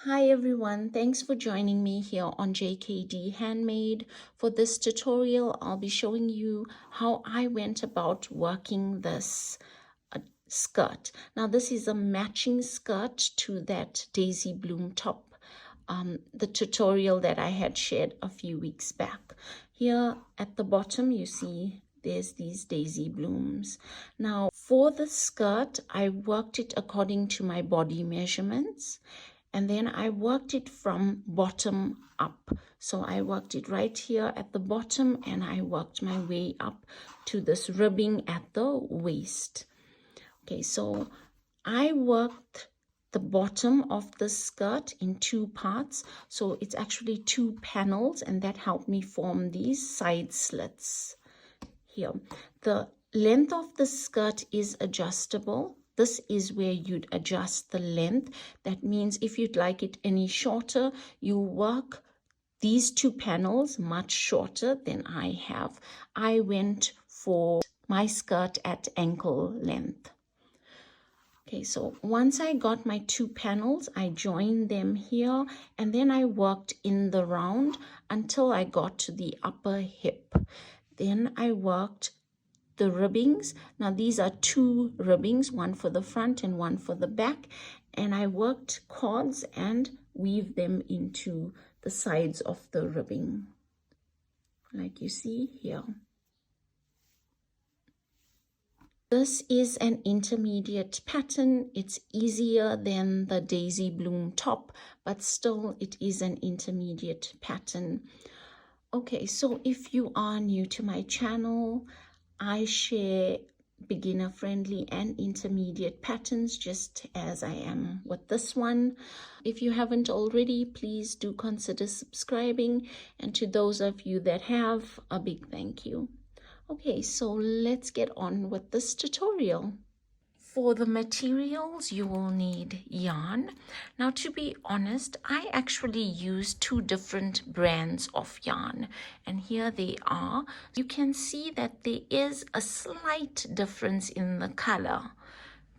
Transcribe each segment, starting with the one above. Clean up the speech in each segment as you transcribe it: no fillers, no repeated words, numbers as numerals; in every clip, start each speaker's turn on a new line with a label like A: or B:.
A: Hi everyone, thanks for joining me here on JKD Handmade. For this tutorial, I'll be showing you how I went about working this skirt. Now this is a matching skirt to that daisy bloom top, the tutorial that I had shared a few weeks back. Here at the bottom you see there's these daisy blooms. Now for the skirt, I worked it according to my body measurements. And then I worked it from bottom up. So I worked it right here at the bottom and I worked my way up to this ribbing at the waist. Okay, so I worked the bottom of the skirt in two parts. So it's actually two panels and that helped me form these side slits here. The length of the skirt is adjustable. This is where you'd adjust the length. That means if you'd like it any shorter, you work these two panels much shorter than I have. I went for my skirt at ankle length. Okay, so once I got my two panels, I joined them here and then I worked in the round until I got to the upper hip. Then I worked the ribbings. Now these are two ribbings, one for the front and one for the back, and I worked cords and weave them into the sides of the ribbing like you see here. This is an intermediate pattern. It's easier than the daisy bloom top, but still it is an intermediate pattern. Okay, so if you are new to my channel, I share beginner-friendly and intermediate patterns just as I am with this one. If you haven't already, please do consider subscribing. And to those of you that have, a big thank you. Okay, so let's get on with this tutorial. For the materials, you will need yarn. Now, to be honest, I actually use two different brands of yarn, and here they are. You can see that there is a slight difference in the color,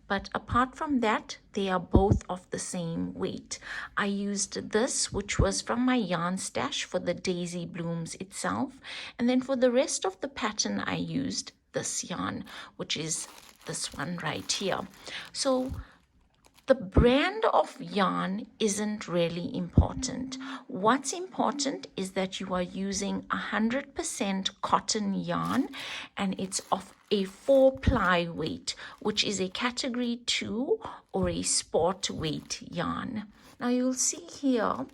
A: but apart from that, they are both of the same weight. I used this, which was from my yarn stash, for the daisy blooms itself, and then for the rest of the pattern, I used this yarn, which is this one right here. So the brand of yarn isn't really important. What's important is that you are using 100% cotton yarn, and it's of a 4-ply weight, which is a category 2 or a sport weight yarn. Now you'll see here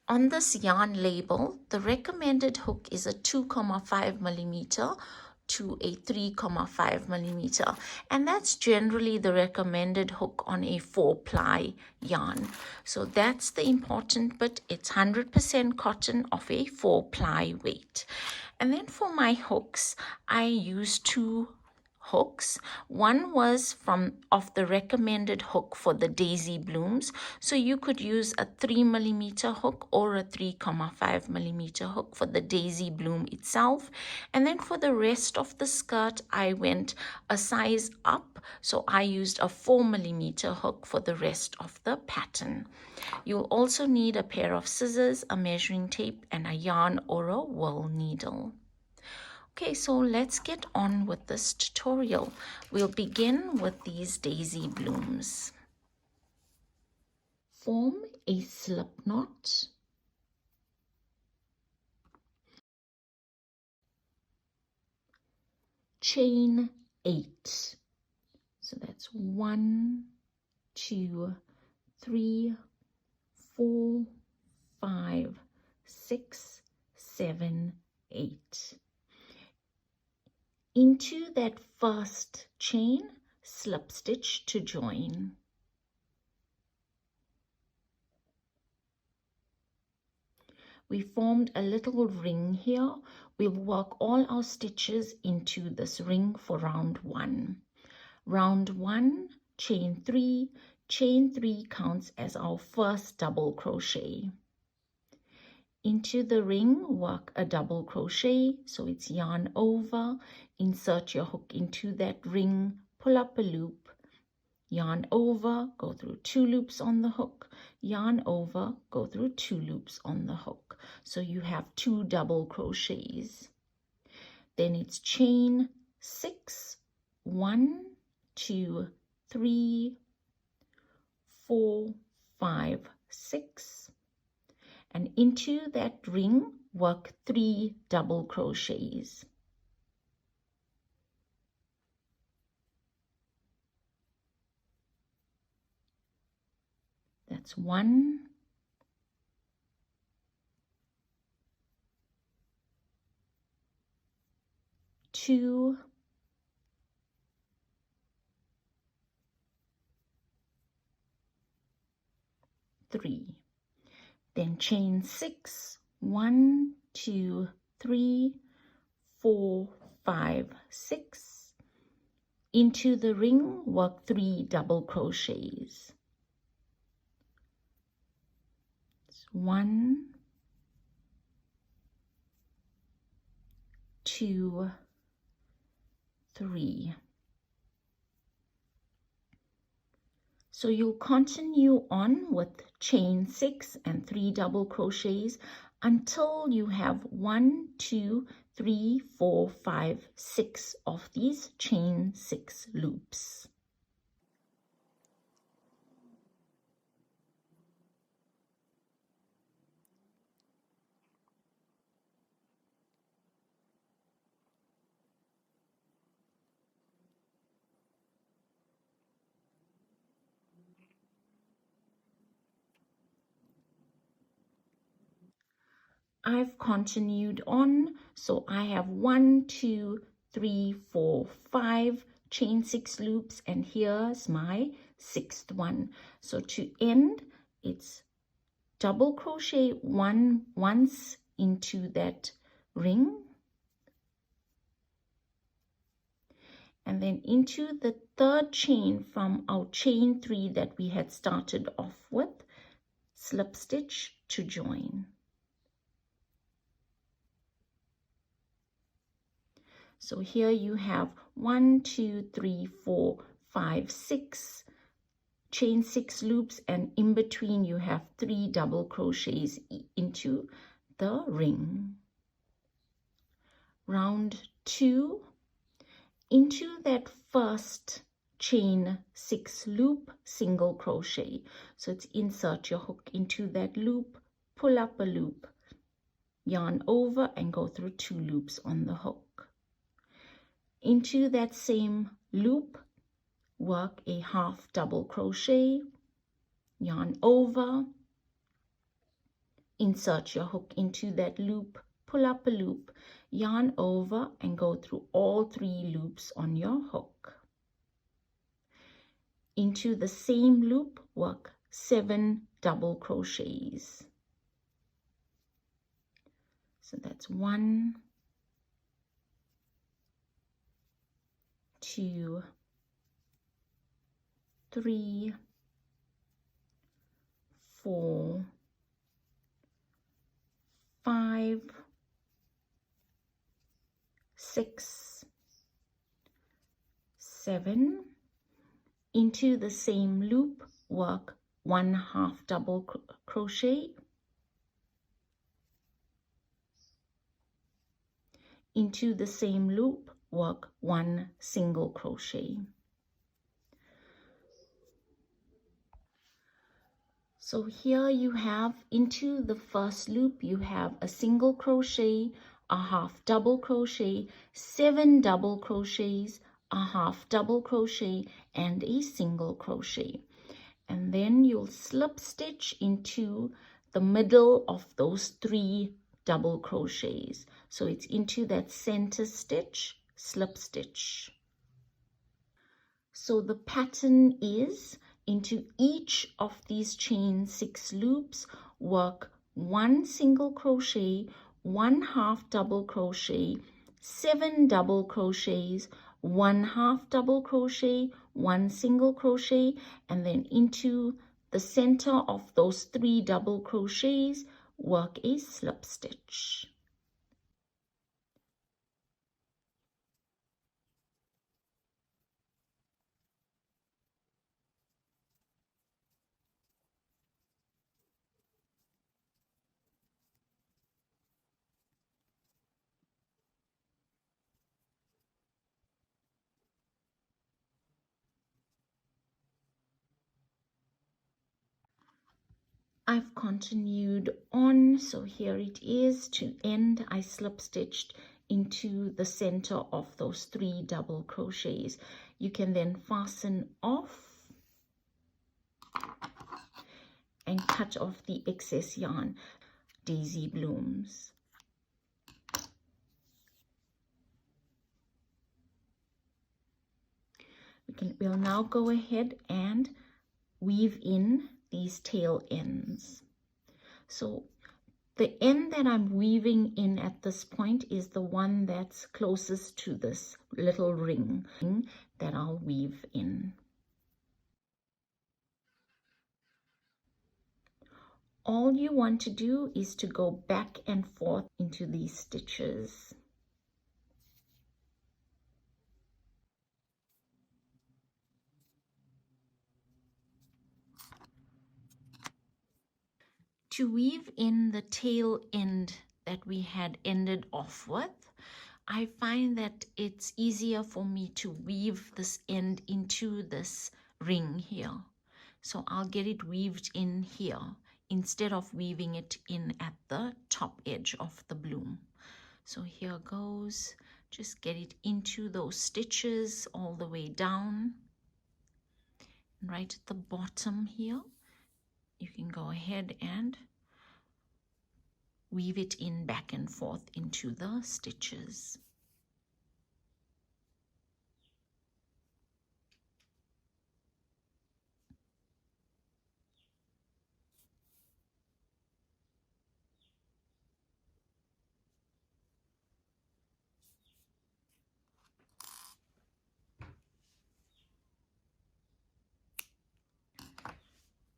A: on this yarn label, the recommended hook is a 2.5 millimeter to a 3.5 millimeter, and that's generally the recommended hook on a 4-ply yarn. So that's the important bit. It's 100% cotton of a 4-ply weight. And then for my hooks, I use two hooks. One was of the recommended hook for the daisy blooms, so you could use a 3 millimeter hook or a 3.5 millimeter hook for the daisy bloom itself. And then for the rest of the skirt, I went a size up, so I used a 4 millimeter hook for the rest of the pattern. You'll also need a pair of scissors, a measuring tape, and a yarn or a wool needle. Okay, so let's get on with this tutorial. We'll begin with these daisy blooms. Form a slip knot. Chain 8. So that's 1, 2, 3, 4, 5, 6, 7, 8. Into that first chain, slip stitch to join. We formed a little ring here. We'll work all our stitches into this ring for round 1. Round 1, chain 3. Chain 3 counts as our first double crochet. Into the ring, work a double crochet, so it's yarn over, insert your hook into that ring, pull up a loop, yarn over, go through 2 loops on the hook, yarn over, go through 2 loops on the hook. So you have 2 double crochets. Then it's chain 6, 1, 2, 3, 4, 5, 6, and into that ring work 3 double crochets. That's 1, 2, 3. Then chain 6, 1, 2, 3, 4, 5, 6. Into the ring work 3 double crochets. 1, 2, 3. So you'll continue on with chain 6 and 3 double crochets until you have 1, 2, 3, 4, 5, 6 of these chain 6 loops. I've continued on, so I have 1, 2, 3, 4, 5 chain 6 loops, and here's my 6th one. So to end, it's double crochet once into that ring, and then into the 3rd chain from our chain 3 that we had started off with, slip stitch to join. So here you have 1, 2, 3, 4, 5, 6 chain 6 loops, and in between you have 3 double crochets into the ring. Round 2, into that first chain 6 loop, single crochet. So it's insert your hook into that loop, pull up a loop, yarn over and go through 2 loops on the hook. Into that same loop, work a half double crochet, yarn over, insert your hook into that loop, pull up a loop, yarn over and go through all 3 loops on your hook. Into the same loop, work 7 double crochets. So that's 1, 2, 3, 4, 5, 6, 7. Into the same loop, work 1 half double crochet. Into the same loop, work 1 single crochet. So here you have, into the first loop, you have a single crochet, a half double crochet, 7 double crochets, a half double crochet, and a single crochet. And then you'll slip stitch into the middle of those 3 double crochets. So it's into that center stitch, slip stitch. So the pattern is, into each of these chain 6 loops, work 1 single crochet, 1 half double crochet, 7 double crochets, 1 half double crochet, 1 single crochet, and then into the center of those 3 double crochets, work a slip stitch. I've continued on, so here it is. To end, I slip stitched into the center of those 3 double crochets. You can then fasten off and cut off the excess yarn. Daisy blooms. We'll now go ahead and weave in these tail ends. So the end that I'm weaving in at this point is the one that's closest to this little ring that I'll weave in. All you want to do is to go back and forth into these stitches. To weave in the tail end that we had ended off with, I find that it's easier for me to weave this end into this ring here. So I'll get it weaved in here instead of weaving it in at the top edge of the bloom. So here goes, just get it into those stitches all the way down. And right at the bottom here, you can go ahead and weave it in back and forth into the stitches.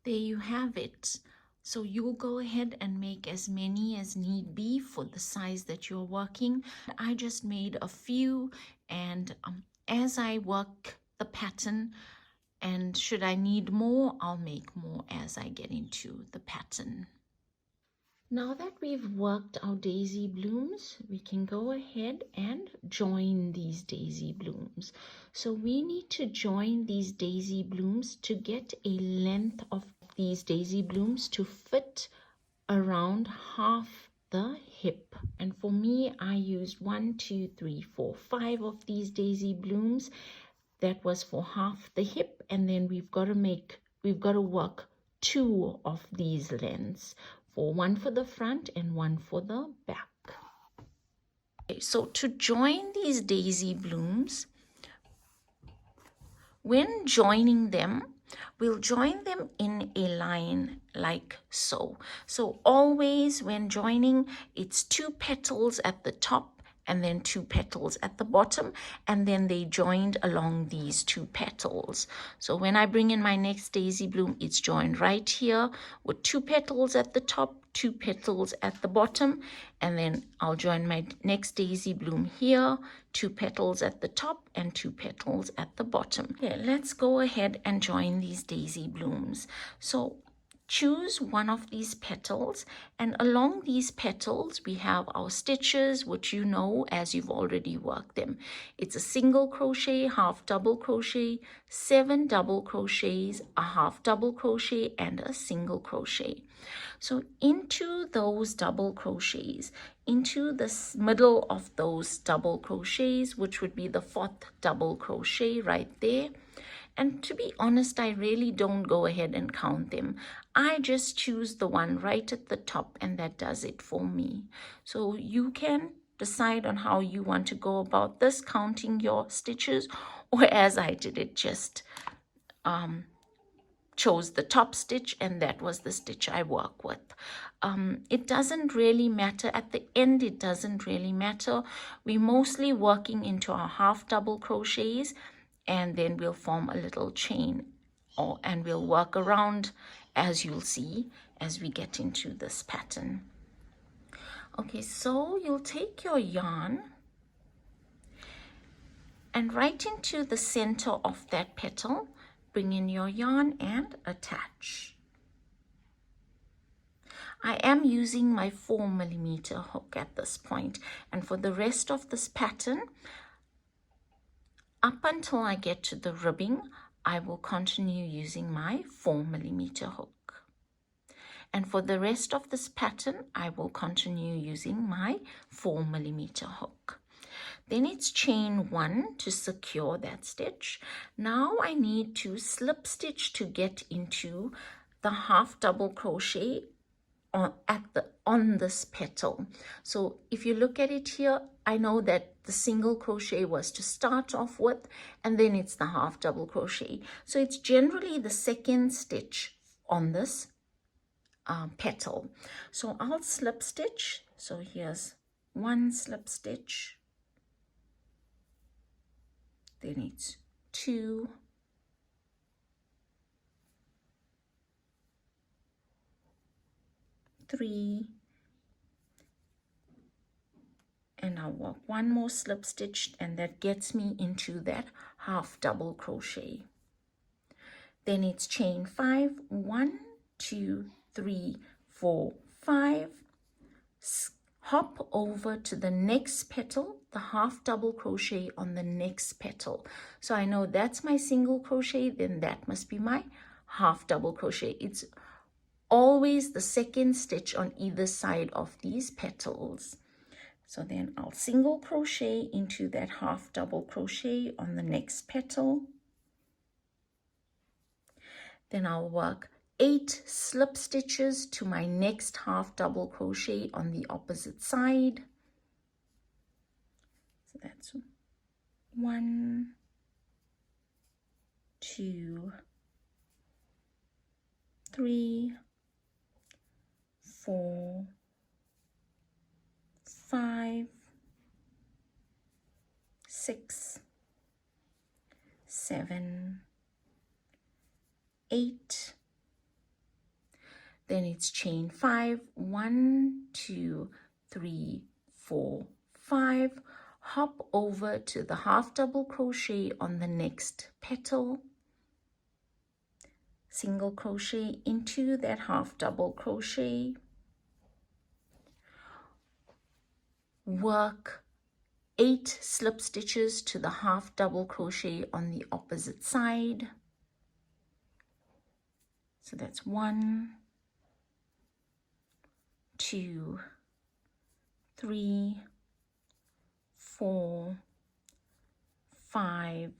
A: There you have it. So you'll go ahead and make as many as need be for the size that you're working. I just made a few, and as I work the pattern, and should I need more, I'll make more as I get into the pattern. Now that we've worked our daisy blooms, we can go ahead and join these daisy blooms. So we need to join these daisy blooms to get a length of these daisy blooms to fit around half the hip. And for me, I used 1, 2, 3, 4, 5 of these daisy blooms. That was for half the hip, and then we've got to work 2 of these lengths, for one for the front and one for the back. Okay, so to join these daisy blooms, when joining them, we'll join them in a line like so. So always when joining, it's 2 petals at the top and then 2 petals at the bottom, and then they joined along these 2 petals. So when I bring in my next daisy bloom, it's joined right here with 2 petals at the top, 2 petals at the bottom, and then I'll join my next daisy bloom here, 2 petals at the top and 2 petals at the bottom. Okay, let's go ahead and join these daisy blooms. So choose one of these petals, and along these petals we have our stitches, which you know as you've already worked them. It's a single crochet, half double crochet, 7 double crochets, a half double crochet, and a single crochet. So into those double crochets, into the middle of those double crochets, which would be the 4th double crochet right there. And to be honest, I really don't go ahead and count them. I just choose the one right at the top, and that does it for me. So you can decide on how you want to go about this, counting your stitches, or as I did it, just chose the top stitch, and that was the stitch I work with. It doesn't really matter at the end. It doesn't really matter. We're mostly working into our half double crochets, and then we'll form a little chain, and we'll work around, as you'll see as we get into this pattern. Okay, so you'll take your yarn and right into the center of that petal, bring in your yarn and attach. I am using my 4mm hook at this point, and for the rest of this pattern, up until I get to the ribbing, I will continue using my 4mm hook. And for the rest of this pattern, I will continue using my 4mm hook. Then it's chain 1 to secure that stitch. Now I need to slip stitch to get into the half double crochet on this petal. So if you look at it here, I know that the single crochet was to start off with, and then it's the half double crochet. So it's generally the second stitch on this petal. So I'll slip stitch. So here's one slip stitch, then it's 2, 3, and I'll work one more slip stitch, and that gets me into that half double crochet. Then it's chain 5, 1, 2, 3, 4, 5, hop over to the next petal, the half double crochet on the next petal. So I know that's my single crochet, then that must be my half double crochet. It's always the second stitch on either side of these petals. So then I'll single crochet into that half double crochet on the next petal. Then I'll work 8 slip stitches to my next half double crochet on the opposite side. So that's 1, 2, 3, 4, 5, 6, 7, 8. Then it's chain 5, 1, 2, 3, 4, 5. Hop over to the half double crochet on the next petal. Single crochet into that half double crochet. Work 8 slip stitches to the half double crochet on the opposite side. So that's 1, 2, 3, 4, 5,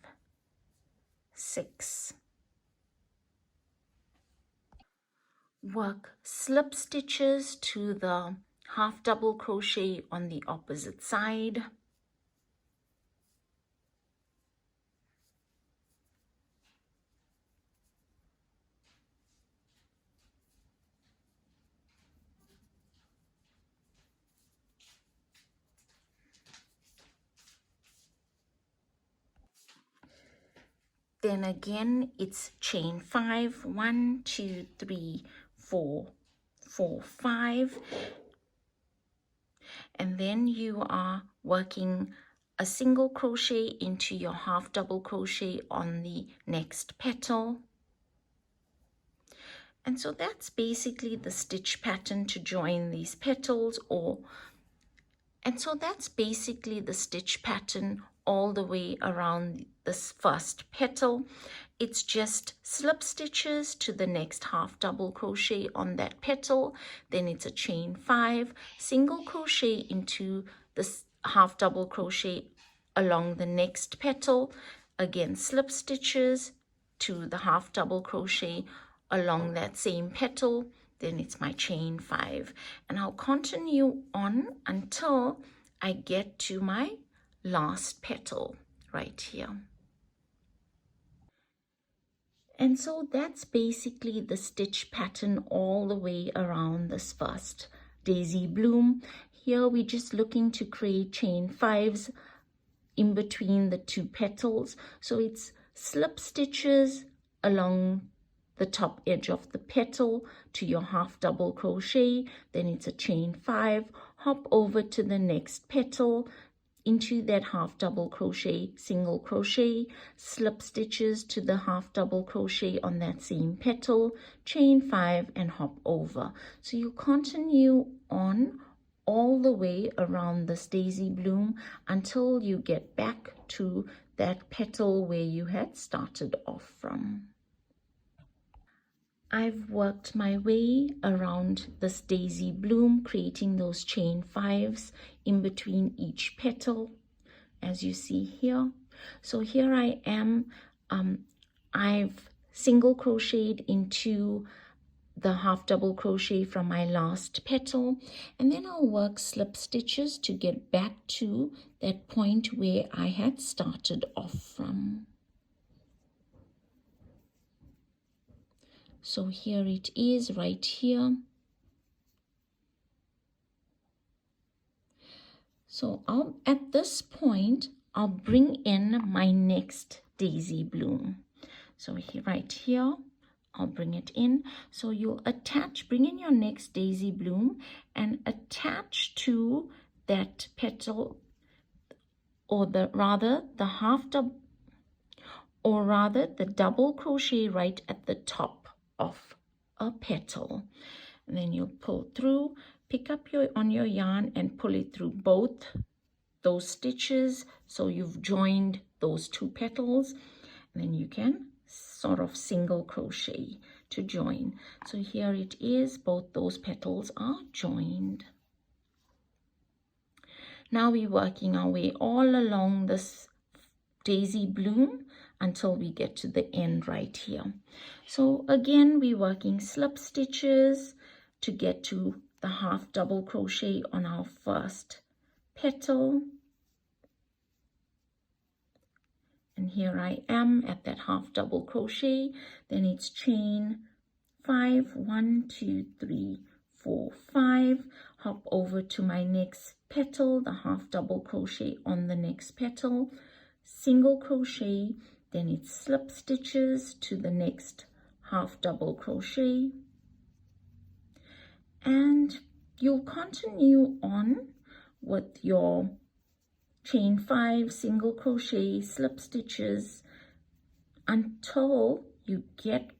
A: 6. Work slip stitches to the half double crochet on the opposite side. Then again, it's chain 5, 1, 2, 3, 4, 4, 5. And then you are working a single crochet into your half double crochet on the next petal. And so that's basically the stitch pattern to join these petals, and so that's basically the stitch pattern all the way around this first petal. It's just slip stitches to the next half double crochet on that petal, then it's a chain 5, single crochet into this half double crochet along the next petal, again slip stitches to the half double crochet along that same petal, then it's my chain 5, and I'll continue on until I get to my last petal right here. And so that's basically the stitch pattern all the way around this first daisy bloom. Here we're just looking to create chain 5s in between the 2 petals. So it's slip stitches along the top edge of the petal to your half double crochet, then it's a chain 5, hop over to the next petal, into that half double crochet, single crochet, slip stitches to the half double crochet on that same petal, chain 5 and hop over. So you continue on all the way around this daisy bloom until you get back to that petal where you had started off from. I've worked my way around this daisy bloom, creating those chain 5s in between each petal, as you see here. So here I am. I've single crocheted into the half double crochet from my last petal, and then I'll work slip stitches to get back to that point where I had started off from. So here it is right here. So at this point, I'll bring in my next daisy bloom. So here, right here, I'll bring it in. So you'll bring in your next daisy bloom and attach to that petal, or the double crochet right at the top of a petal. And then you'll pull through, pick up on your yarn and pull it through both those stitches. So you've joined those 2 petals, and then you can sort of single crochet to join. So here it is, both those petals are joined. Now we're working our way all along this daisy bloom until we get to the end right here. So again, we're working slip stitches to get to the half double crochet on our first petal. And here I am at that half double crochet. Then it's chain 5, 1, 2, 3, 4, 5. Hop over to my next petal, the half double crochet on the next petal, single crochet, then it's slip stitches to the next half double crochet, and you'll continue on with your chain 5, single crochet, slip stitches until you get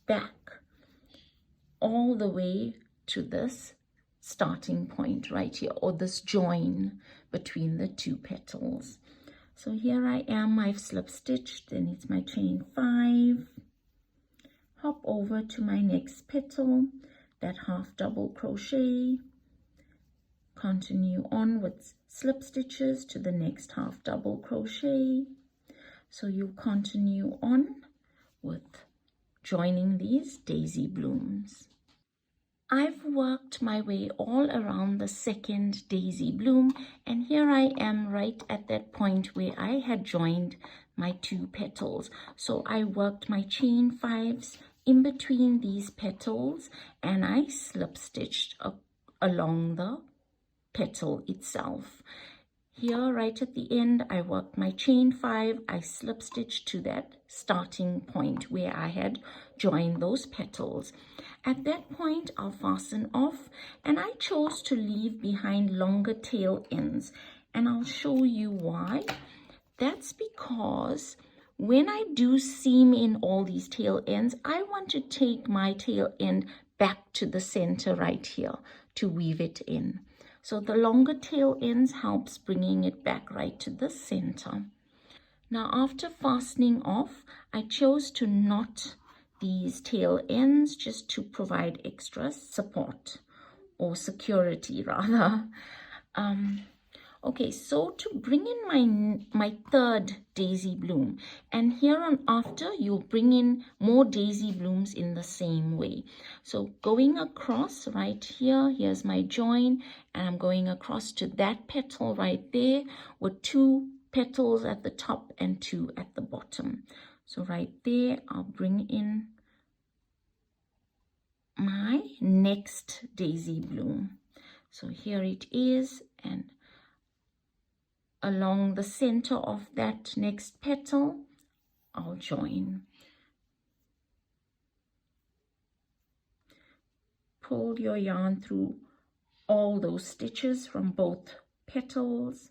A: back all the way to this starting point right here, or this join between the 2 petals. So here I am, I've slip stitched, then it's my chain 5, hop over to my next petal, that half double crochet, continue on with slip stitches to the next half double crochet. So you continue on with joining these daisy blooms. I've worked my way all around the second daisy bloom, and here I am right at that point where I had joined my 2 petals. So I worked my chain 5s in between these petals, and I slip stitched along the petal itself. Here right at the end, I worked my chain 5, I slip stitched to that starting point where I had joined those petals. At that point, I'll fasten off, and I chose to leave behind longer tail ends, and I'll show you why. That's because when I do seam in all these tail ends, I want to take my tail end back to the center right here to weave it in. So the longer tail ends helps bringing it back right to the center. Now after fastening off, I chose to knot these tail ends just to provide extra support, or security rather. Okay, so to bring in my third daisy bloom, and here on after you'll bring in more daisy blooms in the same way. So going across right here, here's my join, and I'm going across to that petal right there with 2 petals at the top and 2 at the bottom. So right there, I'll bring in my next daisy bloom. So here it is, and along the center of that next petal, I'll join. Pull your yarn through all those stitches from both petals.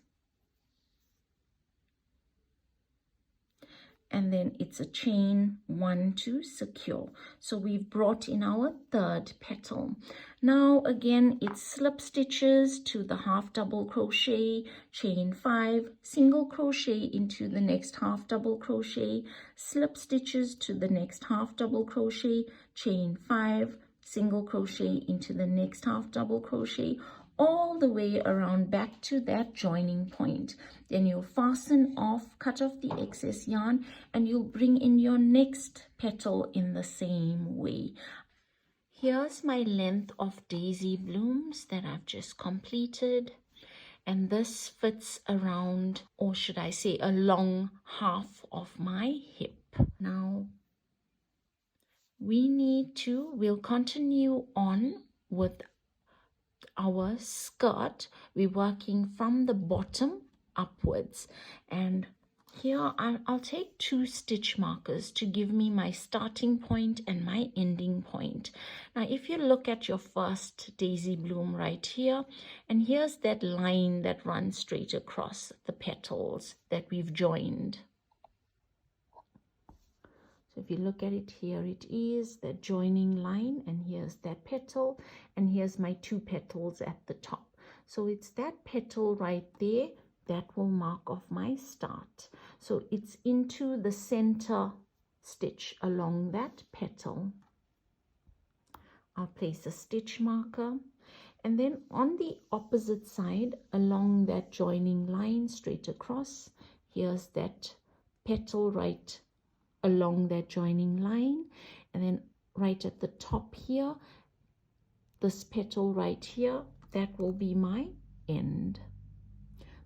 A: and then it's a chain 1 to secure. So we've brought in our third petal. Now again, it's slip stitches to the half double crochet, chain 5, single crochet into the next half double crochet, slip stitches to the next half double crochet, chain 5, single crochet into the next half double crochet, all the way around back to that joining point. Then you'll fasten off, cut off the excess yarn, and you'll bring in your next petal in the same way. Here's my length of daisy blooms that I've just completed, and this fits around, or should I say, along half of my hip. Now we'll continue on with our skirt. We're working from the bottom upwards, and here I'll take 2 stitch markers to give me my starting point and my ending point. Now if you look at your first daisy bloom right here, and here's that line that runs straight across the petals that we've joined. So if you look at it, here it is, the joining line, and here's that petal, and here's my 2 petals at the top. So it's that petal right there that will mark off my start. So it's into the center stitch along that petal. I'll place a stitch marker, and then on the opposite side along that joining line straight across, here's that petal right along that joining line, and then right at the top here, this petal right here, that will be my end.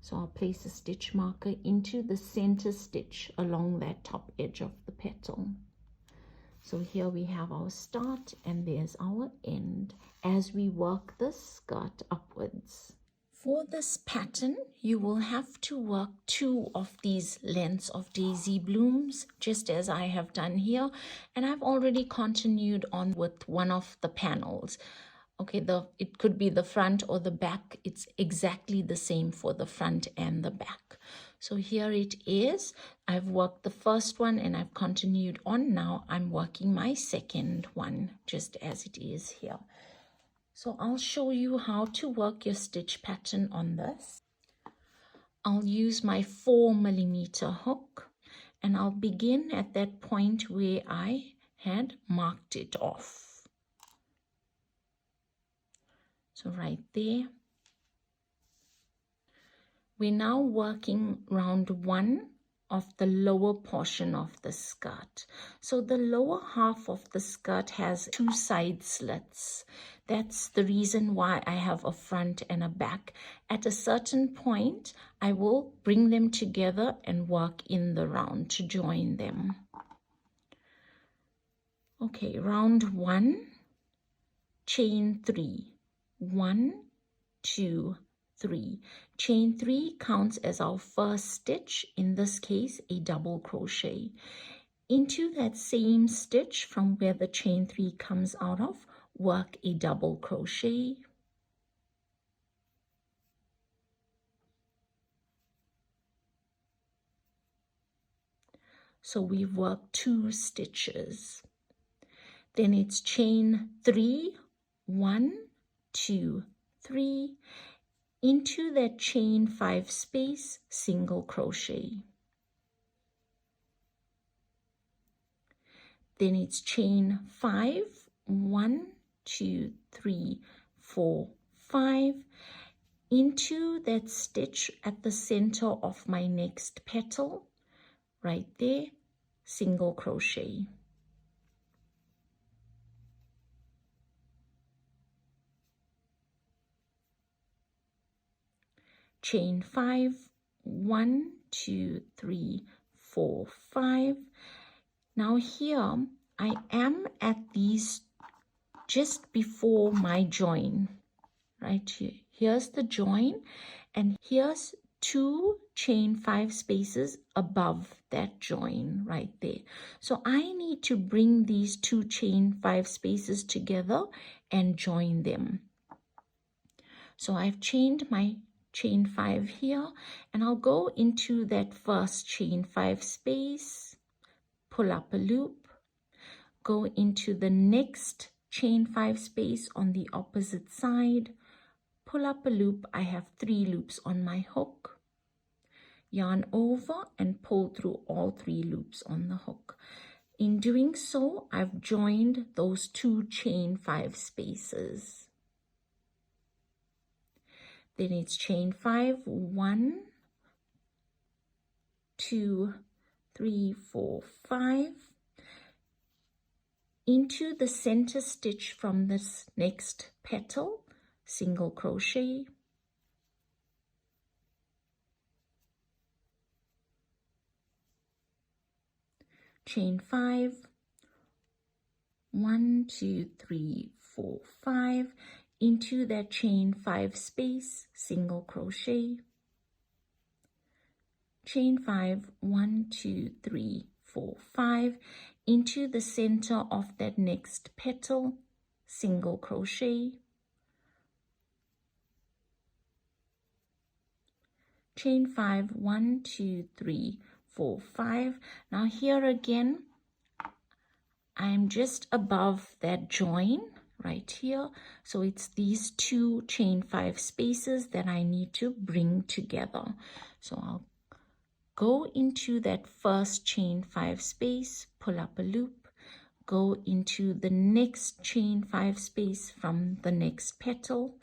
A: So I'll place a stitch marker into the center stitch along that top edge of the petal. So here we have our start, and there's our end as we work the skirt upwards. For this pattern, you will have to work 2 of these lengths of daisy blooms, just as I have done here, and I've already continued on with one of the panels. Okay, it could be the front or the back. It's exactly the same for the front and the back. So here it is. I've worked the first one and I've continued on. Now I'm working my second one, just as it is here. So I'll show you how to work your stitch pattern on this. I'll use my 4mm hook, and I'll begin at that point where I had marked it off. So right there. We're now working round 1 of the lower portion of the skirt. So the lower half of the skirt has 2 side slits. That's the reason why I have a front and a back. At a certain point, I will bring them together and work in the round to join them. Okay, round 1, chain 3. 1, 2, 3. Chain 3 counts as our first stitch, in this case a double crochet. Into that same stitch from where the chain 3 comes out of, work a double crochet. So we've worked 2 stitches. Then it's chain 3, 1, 2, 3, into that chain 5 space, single crochet. Then it's chain 5, 1, 2, 3, 4, 5, into that stitch at the center of my next petal, right there, single crochet. Chain 5, 1, 2, 3, 4, 5. Now here I am at these just before my join, right here. Here's the join, and here's 2 chain 5 spaces above that join right there. So I need to bring these 2 chain 5 spaces together and join them. So I've chained my chain 5 here, and I'll go into that first chain 5 space, pull up a loop, go into the next chain 5 space on the opposite side, pull up a loop. I have 3 loops on my hook, yarn over and pull through all 3 loops on the hook. In doing so, I've joined those 2 chain 5 spaces. Then it's chain 5, 1, 2, 3, 4, 5. Into the center stitch from this next petal, single crochet, chain 5, 1, 2, 3, 4, 5, into that chain 5 space, single crochet, chain 5, 1, 2, 3, 4, 5, into the center of that next petal, single crochet, chain 5, 1, 2, 3, 4, 5. Now here again, I'm just above that join right here. So it's these 2 chain 5 spaces that I need to bring together. So I'll go into that first chain 5 space, pull up a loop, go into the next chain 5 space from the next petal,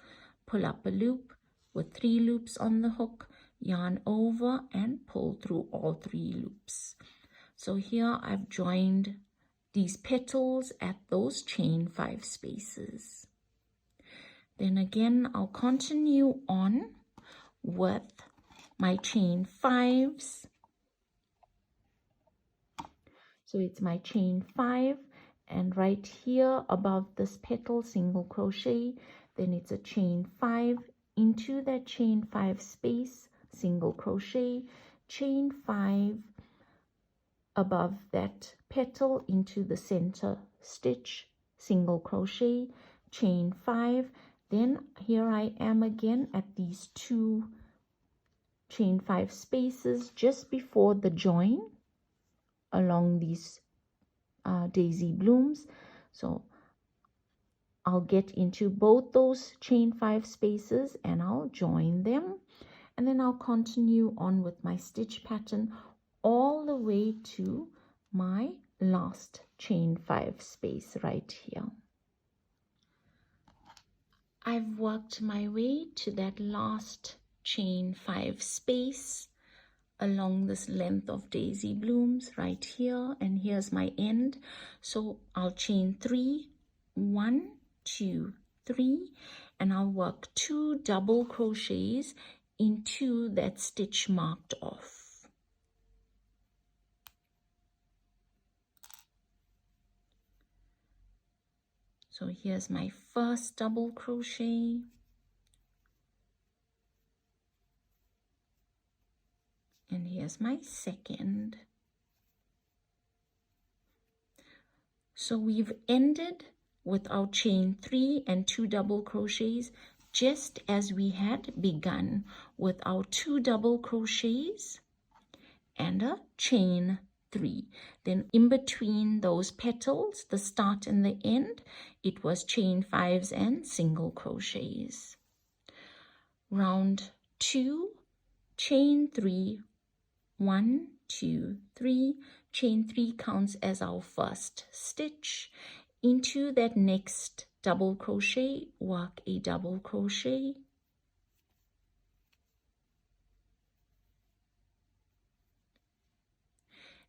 A: pull up a loop with 3 loops on the hook, yarn over and pull through all 3 loops. So here I've joined these petals at those chain 5 spaces. Then again, I'll continue on with my chain 5s. So it's my chain 5, and right here above this petal, single crochet, then it's a chain 5, into that chain 5 space, single crochet, chain 5 above that petal into the center stitch, single crochet, chain 5. Then here I am again at these 2 chain 5 spaces just before the join along these daisy blooms. So I'll get into both those chain 5 spaces and I'll join them, and then I'll continue on with my stitch pattern all the way to my last chain 5 space right here. I've worked my way to that last chain 5 space along this length of daisy blooms right here, and here's my end. So I'll chain 3, 1, 2, 3, and I'll work 2 double crochets into that stitch marked off. So here's my first double crochet, and here's my second. So we've ended with our chain 3 and 2 double crochets, just as we had begun, with our 2 double crochets and a chain 3. Then in between those petals, the start and the end, it was chain 5s and single crochets. Round 2, chain 3, 1, 2, 3, chain 3 counts as our first stitch. Into that next double crochet, work a double crochet,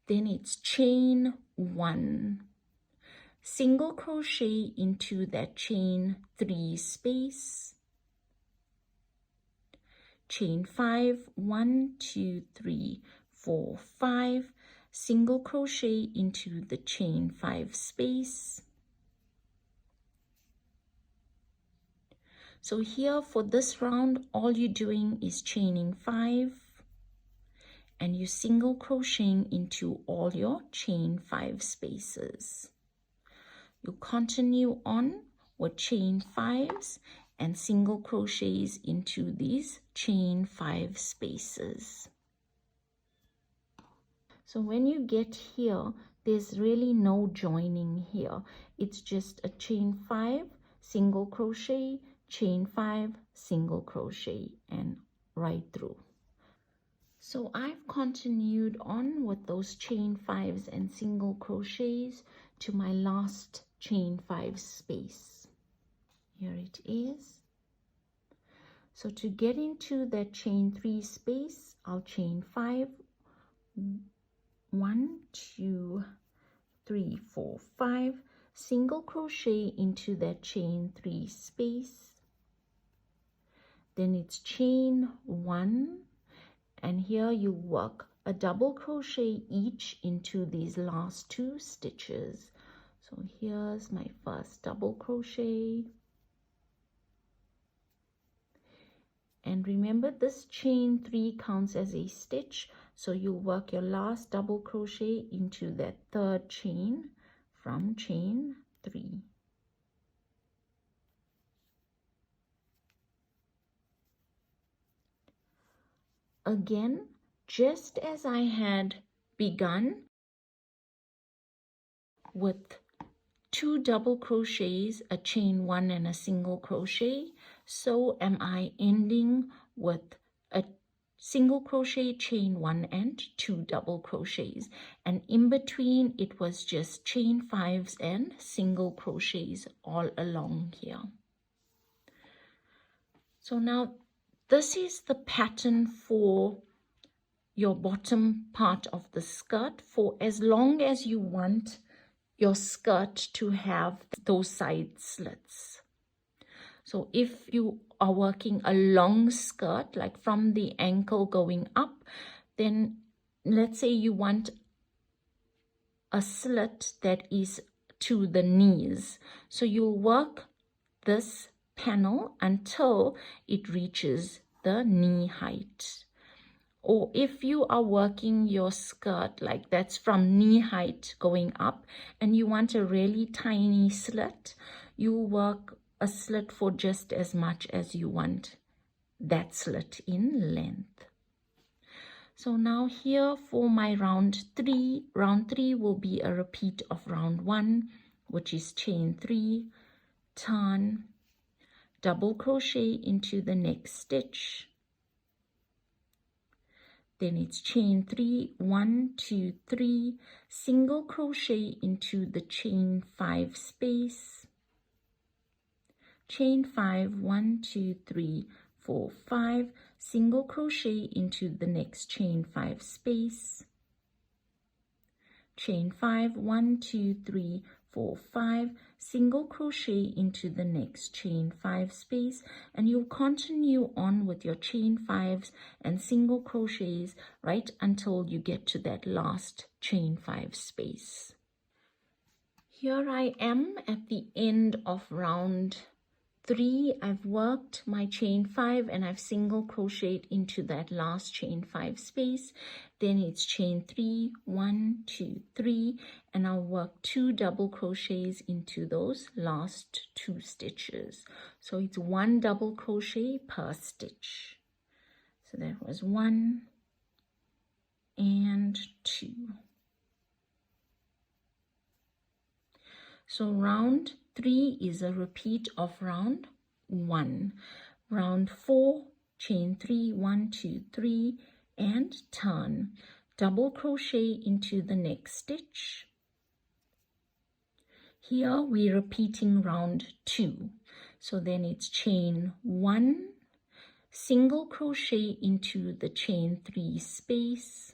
A: then it's chain 1, single crochet into that chain 3 space, chain 5, 1, 2, 3, 4, 5, single crochet into the chain 5 space. So here for this round, all you're doing is chaining 5 and you single crocheting into all your chain 5 spaces. You continue on with chain 5s and single crochets into these chain 5 spaces. So when you get here there's really no joining here. It's just a chain 5, single crochet, chain 5, single crochet, and right through. So I've continued on with those chain 5s and single crochets to my last chain 5 space. Here it is. So to get into that chain 3 space, I'll chain 5, 1, 2, 3, 4, 5, single crochet into that chain 3 space. Then it's chain 1, and here you work a double crochet each into these last 2 stitches. So here's my first double crochet. And remember, this chain 3 counts as a stitch, so you'll work your last double crochet into that 3rd chain from chain 3. Again, just as I had begun with 2 double crochets, a chain 1 and a single crochet, so am I ending with a single crochet, chain 1 and 2 double crochets, and in between it was just chain 5s and single crochets all along here. So now this is the pattern for your bottom part of the skirt, for as long as you want your skirt to have those side slits. So if you are working a long skirt, like from the ankle going up, then let's say you want a slit that is to the knees. So you'll work this panel until it reaches the knee height. Or if you are working your skirt like that's from knee height going up and you want a really tiny slit, you work a slit for just as much as you want that slit in length. So now here for my round 3 will be a repeat of round 1, which is chain 3, turn, double crochet into the next stitch. Then it's chain 3, 1, 2, 3, single crochet into the chain 5 space, chain 5, 1, 2, 3, 4, 5, single crochet into the next chain 5 space, chain 5, 1, 2, 3, 4, 5, single crochet into the next chain 5 space, and you'll continue on with your chain 5s and single crochets right until you get to that last chain 5 space. Here I am at the end of round 3. I've worked my chain 5 and I've single crocheted into that last chain 5 space. Then it's chain 3, 1, 2, 3, and I'll work 2 double crochets into those last 2 stitches. So it's 1 double crochet per stitch. So that was 1 and 2. So round 3 is a repeat of round 1. Round 4, chain 3, 1, 2, 3, and turn. Double crochet into the next stitch. Here we're repeating round 2. So then it's chain 1, single crochet into the chain 3 space.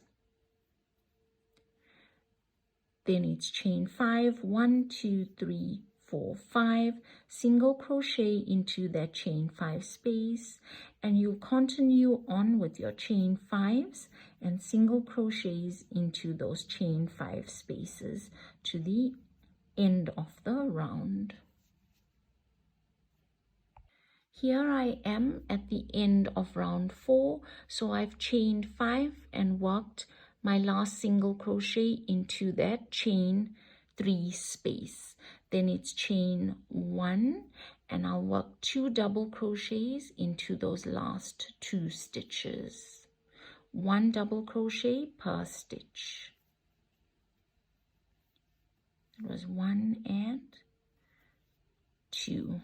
A: Then it's chain 5, 1, 2, 3, 4, 5, single crochet into that chain 5 space, and you continue on with your chain 5s and single crochets into those chain 5 spaces to the end of the round. Here I am at the end of round 4, so I've chained 5 and worked my last single crochet into that chain 3 space. Then it's chain 1 and I'll work 2 double crochets into those last 2 stitches. 1 double crochet per stitch. was 1 and 2.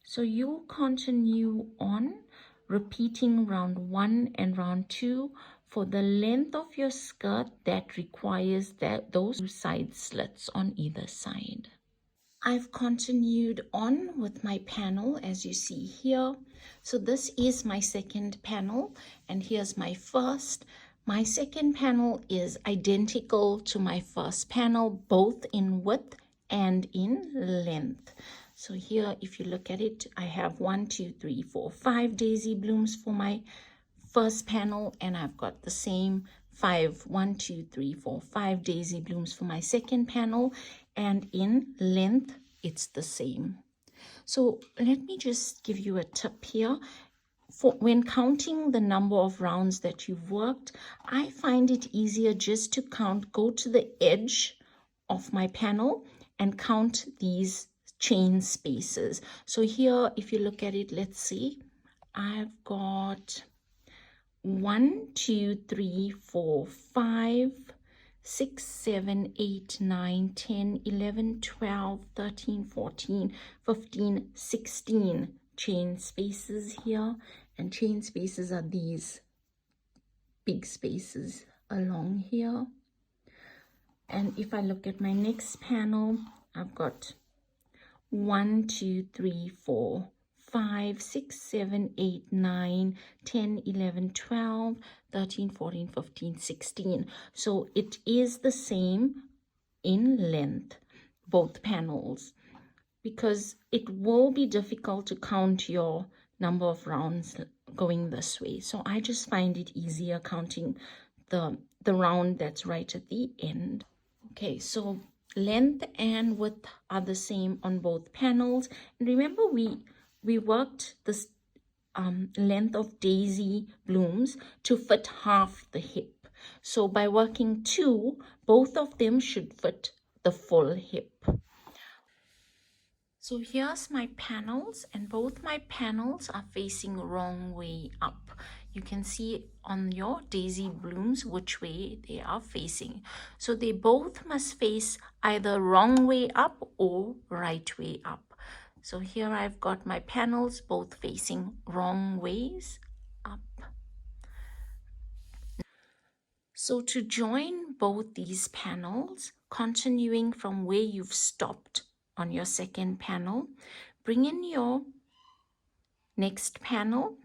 A: So you'll continue on repeating round 1 and round 2 for the length of your skirt that requires those 2 side slits on either side. I've continued on with my panel as you see here. So this is my second panel and here's my first. My second panel is identical to my first panel, both in width and in length. So here, if you look at it, I have 1, 2, 3, 4, 5 daisy blooms for my first panel, and I've got the same 1, 2, 3, 4, 5 daisy blooms for my second panel, and in length it's the same. So let me just give you a tip here. For when counting the number of rounds that you've worked, I find it easier just to go to the edge of my panel and count these chain spaces. So here, if you look at it, let's see, I've got 1, 2, 3, 4, 5, 6, 7, 8, 9, 10, 11, 12, 13, 14, 15, 16 chain spaces here. And chain spaces are these big spaces along here. And if I look at my next panel, I've got 1, 2, 3, 4, 5, 6, 7, 8, 9, 10, 11, 12, 13, 14, 15, 16. So it is the same in length, both panels, because it will be difficult to count your number of rounds going this way. So I just find it easier counting the round that's right at the end. Okay, so length and width are the same on both panels. And remember, we worked this length of daisy blooms to fit half the hip. So by working 2, both of them should fit the full hip. So here's my panels, and both my panels are facing wrong way up. You can see on your daisy blooms which way they are facing. So they both must face either wrong way up or right way up. So here I've got my panels both facing wrong ways up. So to join both these panels, continuing from where you've stopped on your second panel, bring in your next panel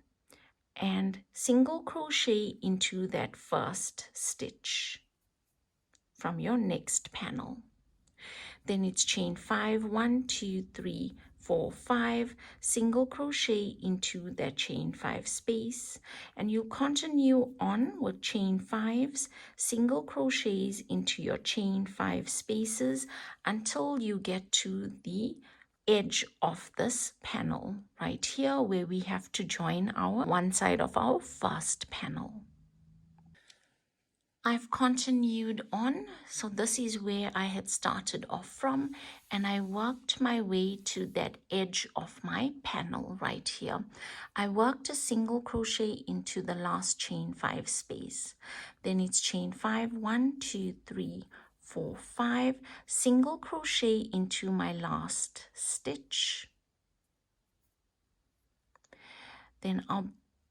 A: and single crochet into that first stitch from your next panel. Then it's chain 5, 1, 2, 3, 4, 5, single crochet into that chain 5 space, and you continue on with chain 5s, single crochets into your chain 5 spaces until you get to the edge of this panel right here where we have to join our one side of our first panel. I've continued on, so this is where I had started off from, and I worked my way to that edge of my panel right here. I worked a single crochet into the last chain 5 space. Then it's chain 5, 1, 2, 3, 4, 5, single crochet into my last stitch. Then I'll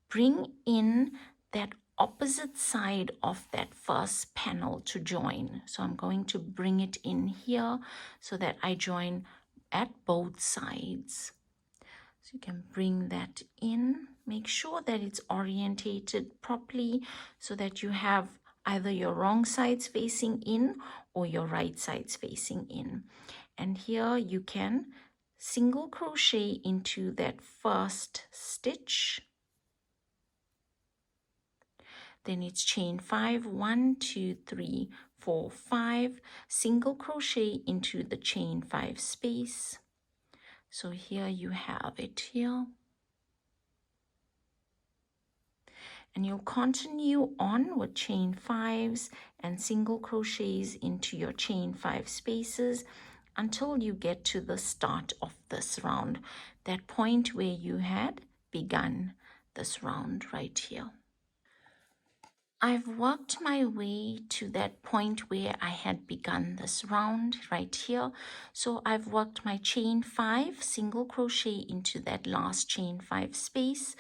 A: bring in that opposite side of that first panel to join. So I'm going to bring it in here so that I join at both sides. So you can bring that in. Make sure that it's orientated properly so that you have either your wrong sides facing in or your right sides facing in. And here you can single crochet into that first stitch. Then it's chain 5, 1, 2, 3, 4, 5, single crochet into the chain 5 space. So here you have it here. And you'll continue on with chain 5s and single crochets into your chain 5 spaces until you get to the start of this round, that point where you had begun this round right here. I've worked my way to that point where I had begun this round right here. So I've worked my chain 5, single crochet into that last chain 5 space,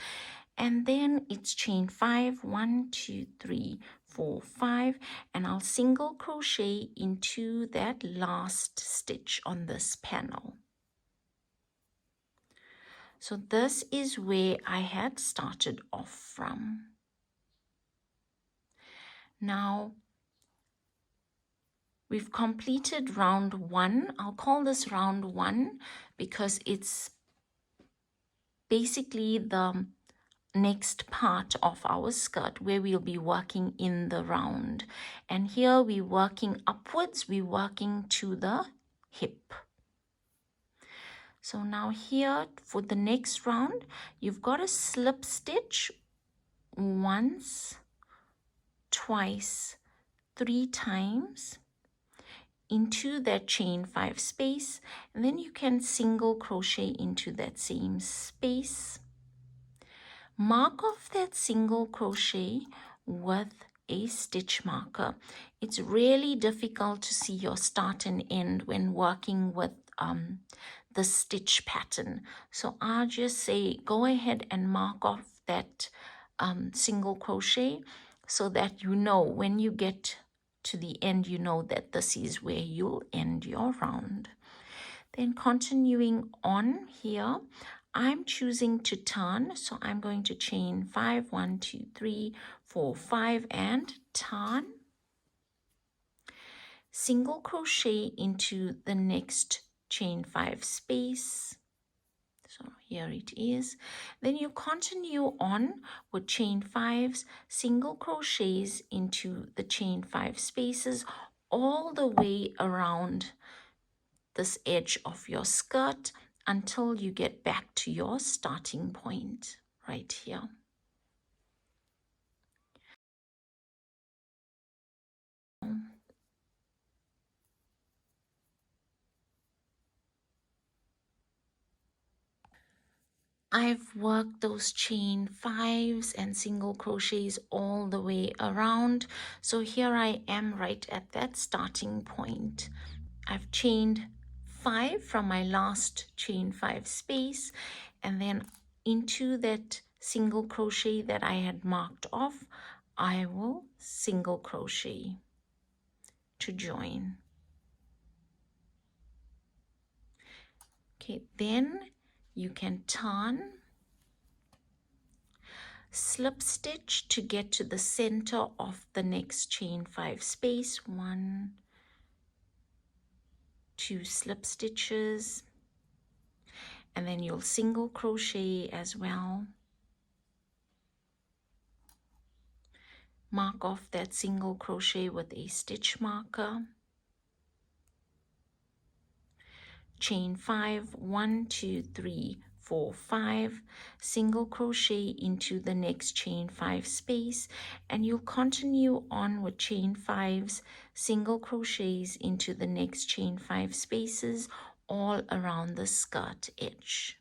A: and then it's chain 5, 1, 2, 3, 4, 5, and I'll single crochet into that last stitch on this panel. So this is where I had started off from. Now we've completed round 1. I'll call this round 1 because it's basically the next part of our skirt where we'll be working in the round. And here we're working upwards, we're working to the hip. So now here for the next round, you've got a slip stitch once, twice, 3 times into that chain 5 space, and then you can single crochet into that same space. Mark off that single crochet with a stitch marker. It's really difficult to see your start and end when working with the stitch pattern. So I'll just say go ahead and mark off that single crochet so that you know when you get to the end, you know that this is where you'll end your round. Then continuing on here, I'm choosing to turn, so I'm going to chain 5, 1, 2, 3, 4, 5, and turn. Single crochet into the next chain 5 space. So here it is. Then you continue on with chain 5s, single crochets into the chain 5 spaces all the way around this edge of your skirt until you get back to your starting point right here. I've worked those chain 5s and single crochets all the way around. So here I am right at that starting point. I've chained 5 from my last chain 5 space, and then into that single crochet that I had marked off, I will single crochet to join. Okay, then you can turn, slip stitch to get to the center of the next chain 5 space, 1, 2 slip stitches, and then you'll single crochet as well. Mark off that single crochet with a stitch marker. Chain 5, 1, 2, 3, 4, 5, single crochet into the next chain 5 space, and you'll continue on with chain 5s, single crochets into the next chain 5 spaces all around the skirt edge.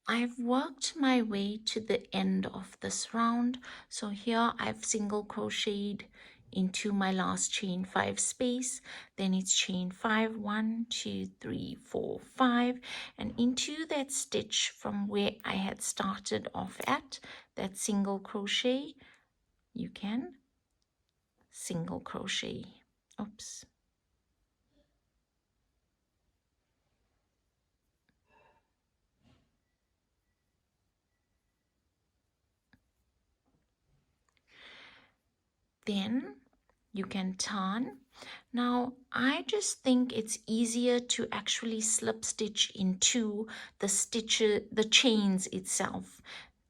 A: I've worked my way to the end of this round. So here I've single crocheted into my last chain 5 space, then it's chain 5, 1, 2, 3, 4, 5, and into that stitch from where I had started off at, that single crochet, you can single crochet. Oops. Then you can turn. Now I just think it's easier to actually slip stitch into the chains itself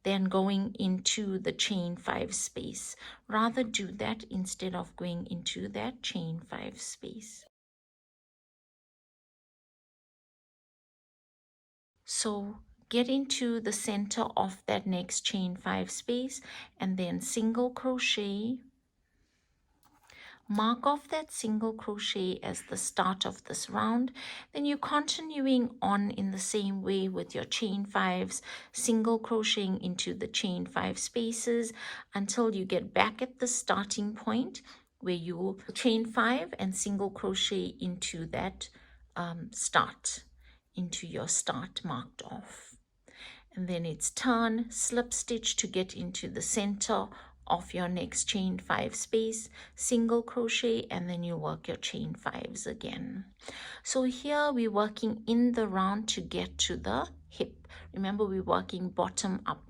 A: than going into the chain 5 space. Rather do that instead of going into that chain 5 space. So get into the center of that next chain 5 space and then single crochet. mark off that single crochet as the start of this round. Then you're continuing on in the same way with your chain fives, single crocheting into the chain 5 spaces until you get back at the starting point where you chain 5 and single crochet into that into your start marked off. And then it's turn, slip stitch to get into the center of your next chain 5 space, single crochet, and then you work your chain 5s again. So here we're working in the round to get to the hip. Remember, we're working bottom up.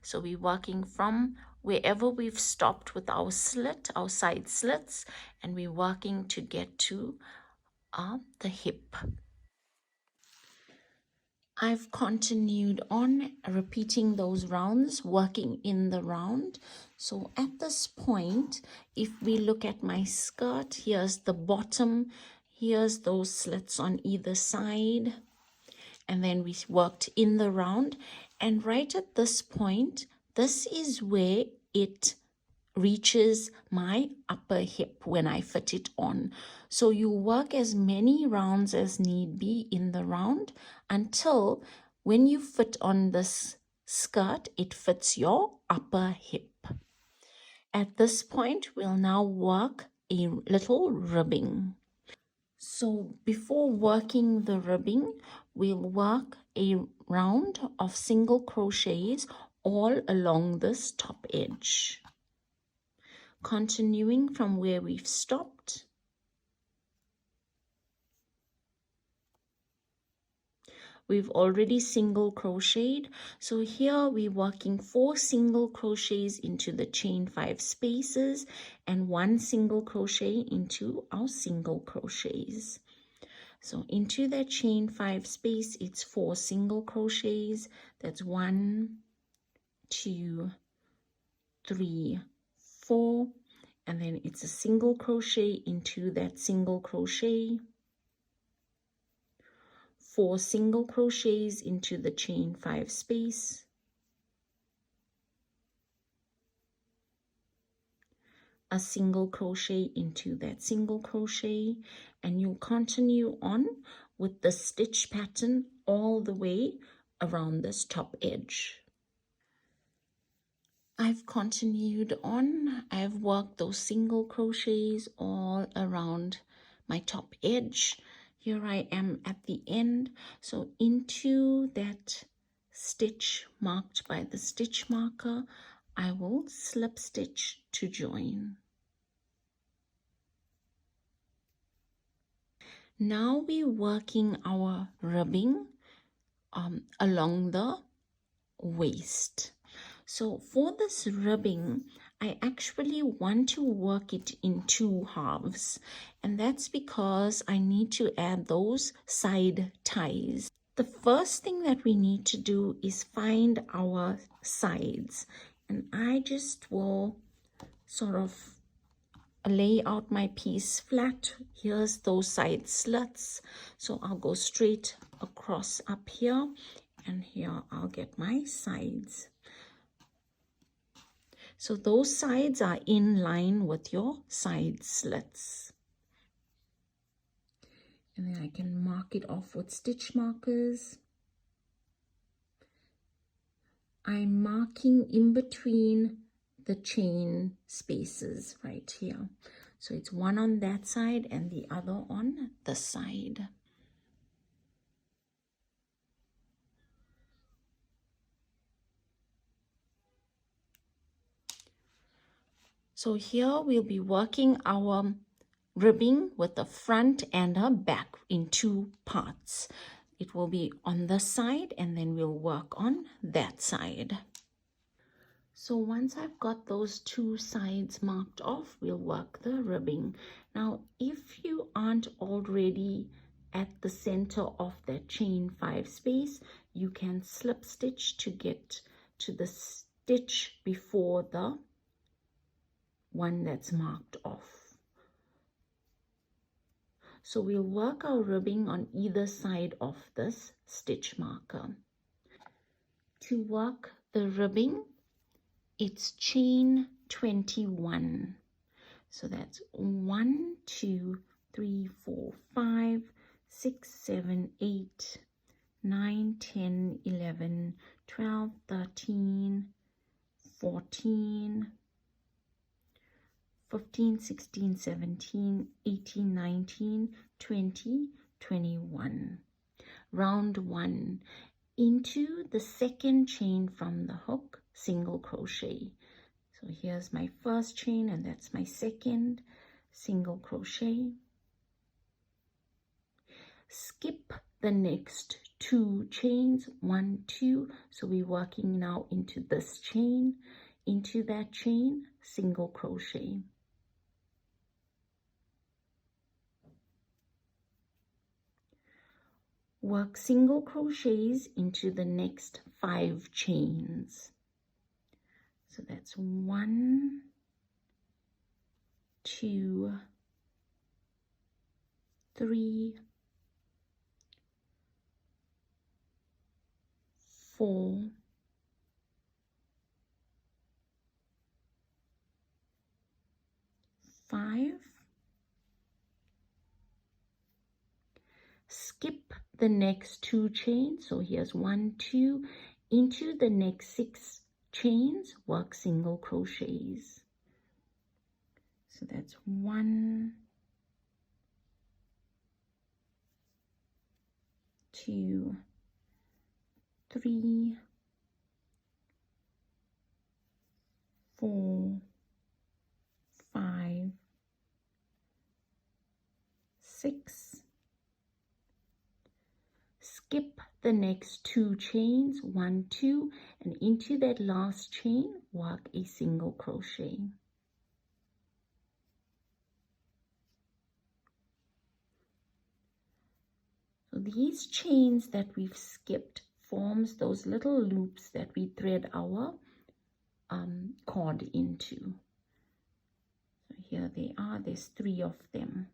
A: So we're working from wherever we've stopped with our slit, our side slits, and we're working to get to the hip. I've continued on repeating those rounds, working in the round. So at this point, if we look at my skirt, here's the bottom, here's those slits on either side, and then we worked in the round. And right at this point, this is where it reaches my upper hip when I fit it on. So you work as many rounds as need be in the round until when you fit on this skirt, it fits your upper hip. At this point, we'll now work a little ribbing. So before working the ribbing, we'll work a round of single crochets all along this top edge. Continuing from where we've stopped, we've already single crocheted. So here we're working 4 single crochets into the chain 5 spaces and 1 single crochet into our single crochets. So into that chain 5 space, it's 4 single crochets. That's 1, 2, 3, 4. And then it's a single crochet into that single crochet, 4 single crochets into the chain 5 space, a single crochet into that single crochet, and you'll continue on with the stitch pattern all the way around this top edge. I've continued on. I've worked those single crochets all around my top edge. Here I am at the end. So into that stitch marked by the stitch marker, I will slip stitch to join. Now we're working our ribbing along the waist. So for this ribbing, I actually want to work it in 2 halves, and that's because I need to add those side ties. The first thing that we need to do is find our sides, and I just will sort of lay out my piece flat. Here's those side slits, so I'll go straight across up here, and here I'll get my sides. So those sides are in line with your side slits. And then I can mark it off with stitch markers. I'm marking in between the chain spaces right here. So it's one on that side and the other on this side. So here we'll be working our ribbing with the front and a back in 2 parts. It will be on this side and then we'll work on that side. So once I've got those 2 sides marked off, we'll work the ribbing. Now, if you aren't already at the center of that chain 5 space, you can slip stitch to get to the stitch before the one that's marked off. So we'll work our ribbing on either side of this stitch marker. To work the ribbing, it's chain 21. So that's 1, 2, 3, 4, 5, 6, 7, 8, 9, 10, 11, 12, 13, 14, 15, 16, 17, 18, 19, 20, 21. Round 1. Into the second chain from the hook, single crochet. So here's my first chain and that's my second, single crochet. Skip the next 2 chains, 1, 2. So we're working now into this chain, into that chain, single crochet. Work single crochets into the next 5 chains. So that's 1, 2, 3, 4, 5. Skip the next 2 chains. So here's 1, 2. Into the next 6 chains, work single crochets. So that's 1, 2, 3, 4, 5, 6. Skip the next 2 chains, 1, 2, and into that last chain, work a single crochet. So these chains that we've skipped forms those little loops that we thread our cord into. So here they are, there's 3 of them.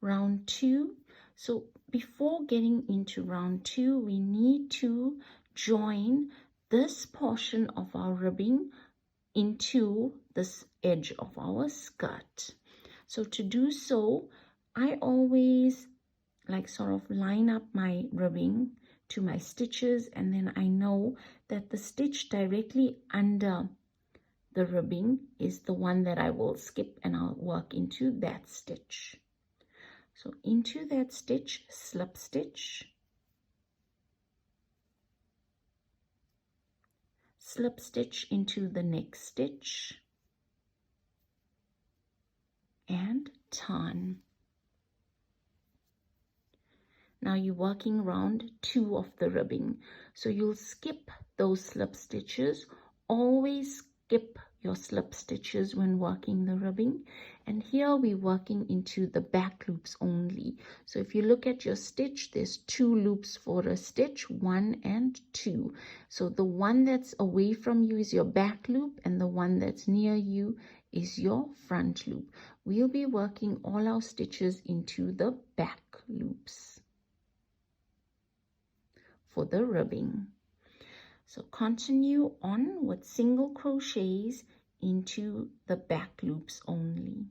A: Round 2. So before getting into round 2, we need to join this portion of our ribbing into this edge of our skirt. So to do so, I always like sort of line up my ribbing to my stitches, and then I know that the stitch directly under the ribbing is the one that I will skip, and I'll work into that stitch. So into that stitch, slip stitch, slip stitch into the next stitch, and turn. Now you're working round 2 of the ribbing, so you'll skip those slip stitches. Always skip your slip stitches when working the ribbing. And here we're working into the back loops only. So if you look at your stitch, there's 2 loops for a stitch, 1 and 2. So the one that's away from you is your back loop, and the one that's near you is your front loop. We'll be working all our stitches into the back loops for the ribbing. So continue on with single crochets into the back loops only.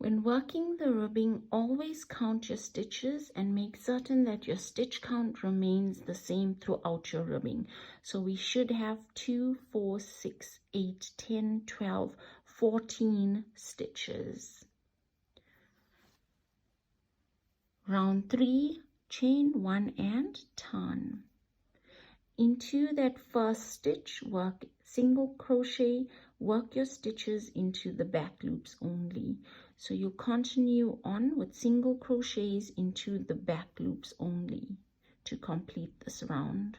A: When working the ribbing, always count your stitches and make certain that your stitch count remains the same throughout your ribbing. So we should have 2, 4, 6, 8, 10, 12, 14 stitches. Round 3, chain 1 and turn. Into that first stitch, work single crochet, work your stitches into the back loops only. So you continue on with single crochets into the back loops only to complete this round.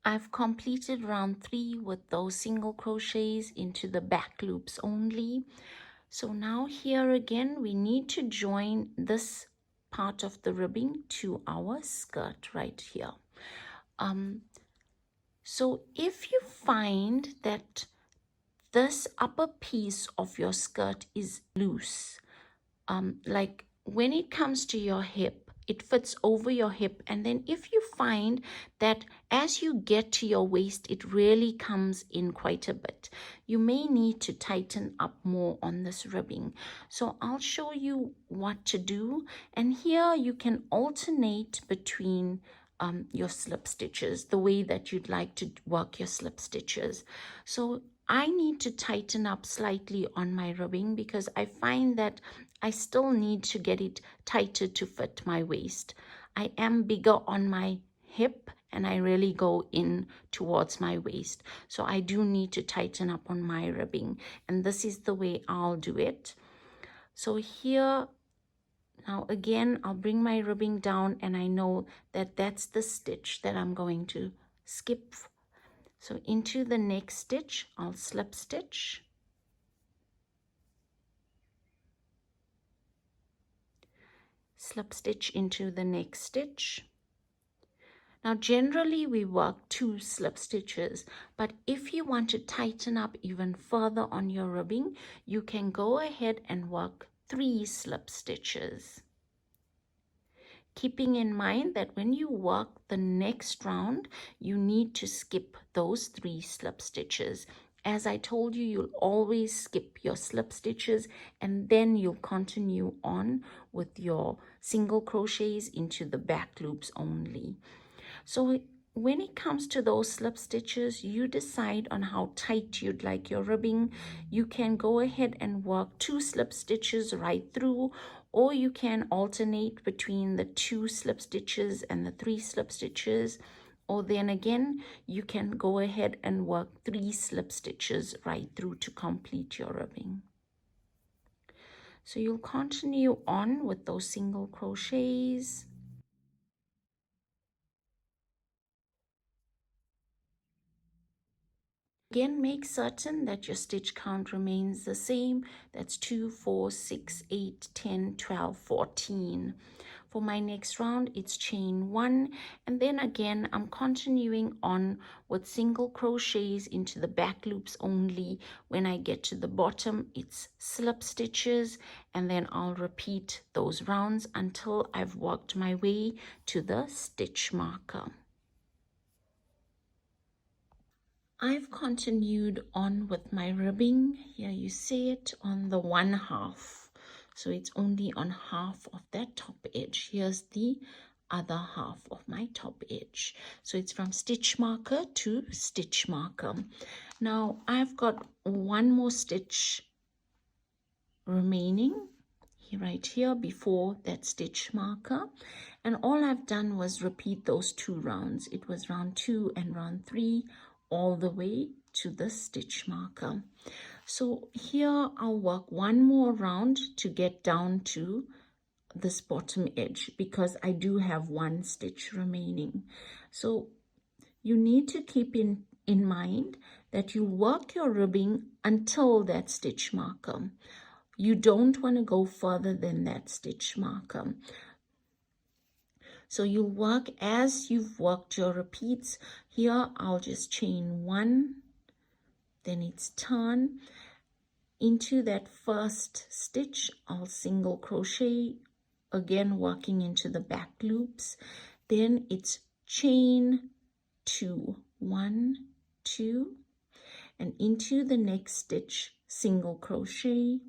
A: I've completed round 3 with those single crochets into the back loops only. So now here again, we need to join this part of the ribbing to our skirt right here. So if you find that this upper piece of your skirt is loose, like when it comes to your hip, it fits over your hip, and then if you find that as you get to your waist it really comes in quite a bit, you may need to tighten up more on this ribbing. So I'll show you what to do, and here you can alternate between your slip stitches, the way that you'd like to work your slip stitches. So I need to tighten up slightly on my ribbing because I find that I still need to get it tighter to fit my waist. I am bigger on my hip and I really go in towards my waist. So I do need to tighten up on my ribbing, and this is the way I'll do it. So here, now again, I'll bring my ribbing down and I know that that's the stitch that I'm going to skip. So into the next stitch, I'll slip stitch. Slip stitch into the next stitch. Now generally we work 2 slip stitches, but if you want to tighten up even further on your ribbing, you can go ahead and work 3 slip stitches. Keeping in mind that when you work the next round, you need to skip those 3 slip stitches. As I told you, you'll always skip your slip stitches and then you'll continue on with your single crochets into the back loops only. So when it comes to those slip stitches, you decide on how tight you'd like your ribbing. You can go ahead and work 2 slip stitches right through, or you can alternate between the 2 slip stitches and the 3 slip stitches. Or then again, you can go ahead and work 3 slip stitches right through to complete your ribbing. So you'll continue on with those single crochets. Again, make certain that your stitch count remains the same. That's 2, 4, 6, 8, 10, 12, 14. For my next round, it's chain 1, and then again, I'm continuing on with single crochets into the back loops only. When I get to the bottom, it's slip stitches, and then I'll repeat those rounds until I've worked my way to the stitch marker. I've continued on with my ribbing. Here you see it on the 1/2. So it's only on half of that top edge. Here's the other half of my top edge. So it's from stitch marker to stitch marker. Now I've got one more stitch remaining right here before that stitch marker, and all I've done was repeat those 2 rounds. It was round 2 and round 3 all the way to the stitch marker. So here I'll work one more round to get down to this bottom edge because I do have 1 stitch remaining. So you need to keep in mind that you work your ribbing until that stitch marker. You don't want to go further than that stitch marker. So you'll work as you've worked your repeats. Here I'll just chain 1, then it's turn. Into that first stitch, I'll single crochet, again working into the back loops. Then it's chain 2, 1, 2, and into the next stitch, single crochet.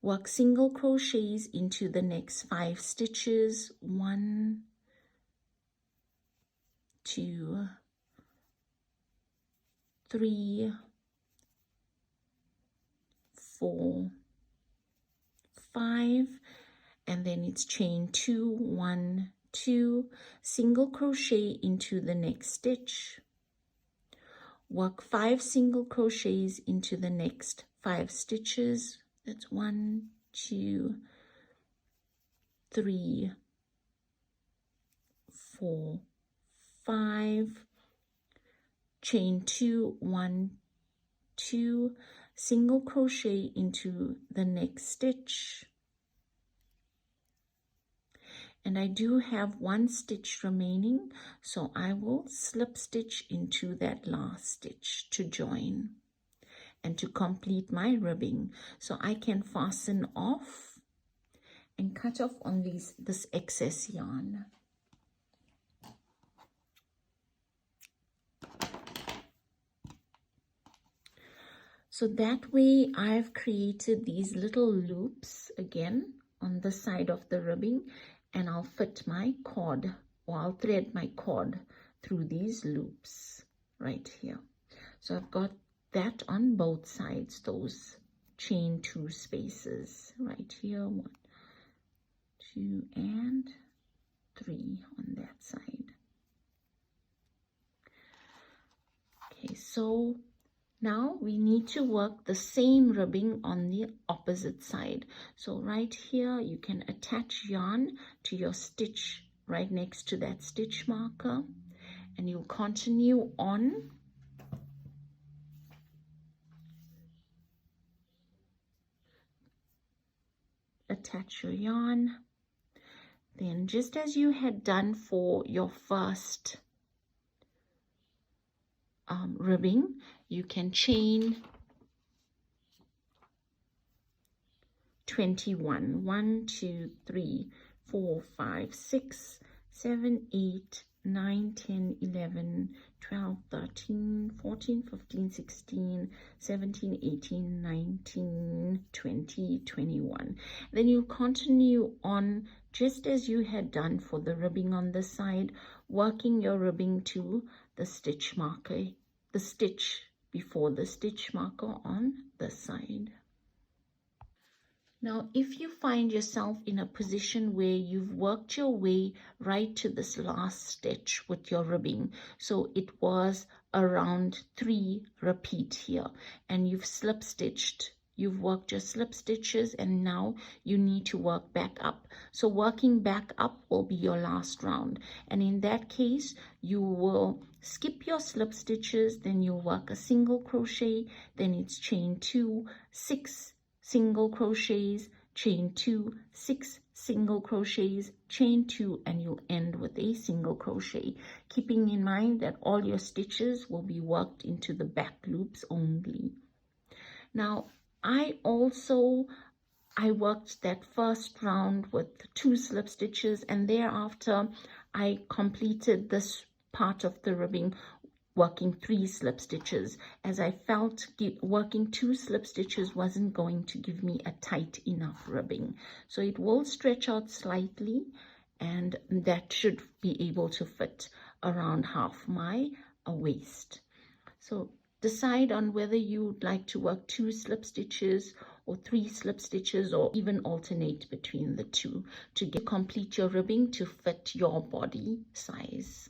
A: Work single crochets into the next 5 stitches. 1, 2, 3, 4, 5, and then it's chain 2, 1, 2, single crochet into the next stitch. Work 5 single crochets into the next 5 stitches. That's 1, 2, 3, 4, 5, chain 2, 1, 2, single crochet into the next stitch, and I do have 1 stitch remaining, so I will slip stitch into that last stitch to join and to complete my ribbing. So I can fasten off and cut off on this excess yarn. So that way I've created these little loops again on the side of the ribbing, and I'll fit my cord, or I'll thread my cord through these loops right here. So I've got that on both sides, those chain 2 spaces right here, 1, 2, and 3 on that side. Okay, so now we need to work the same ribbing on the opposite side. So right here you can attach yarn to your stitch right next to that stitch marker, and you'll continue on attach your yarn. Then just as you had done for your first ribbing, you can chain 21. 1, 2, 3, 4, 5, 6, 7, 8, 9, 10, 11, 12, 13, 14, 15, 16, 17, 18, 19, 20, 21. Then you continue on just as you had done for the ribbing on the side, working your ribbing to the stitch marker, the stitch before the stitch marker on the side. Now, if you find yourself in a position where you've worked your way right to this last stitch with your ribbing, so it was around 3 repeat here, and you've slip stitched, you've worked your slip stitches, and now you need to work back up. So working back up will be your last round, and in that case you will skip your slip stitches, then you'll work a single crochet, then it's chain 2, 6 single crochets, chain 2, 6 single crochets, chain 2, and you'll end with a single crochet, keeping in mind that all your stitches will be worked into the back loops only. Now I worked that first round with 2 slip stitches, and thereafter I completed this part of the ribbing working 3 slip stitches, as I felt working 2 slip stitches wasn't going to give me a tight enough ribbing. So it will stretch out slightly, and that should be able to fit around half my waist. So decide on whether you'd like to work 2 slip stitches or 3 slip stitches, or even alternate between the 2 to complete your ribbing to fit your body size.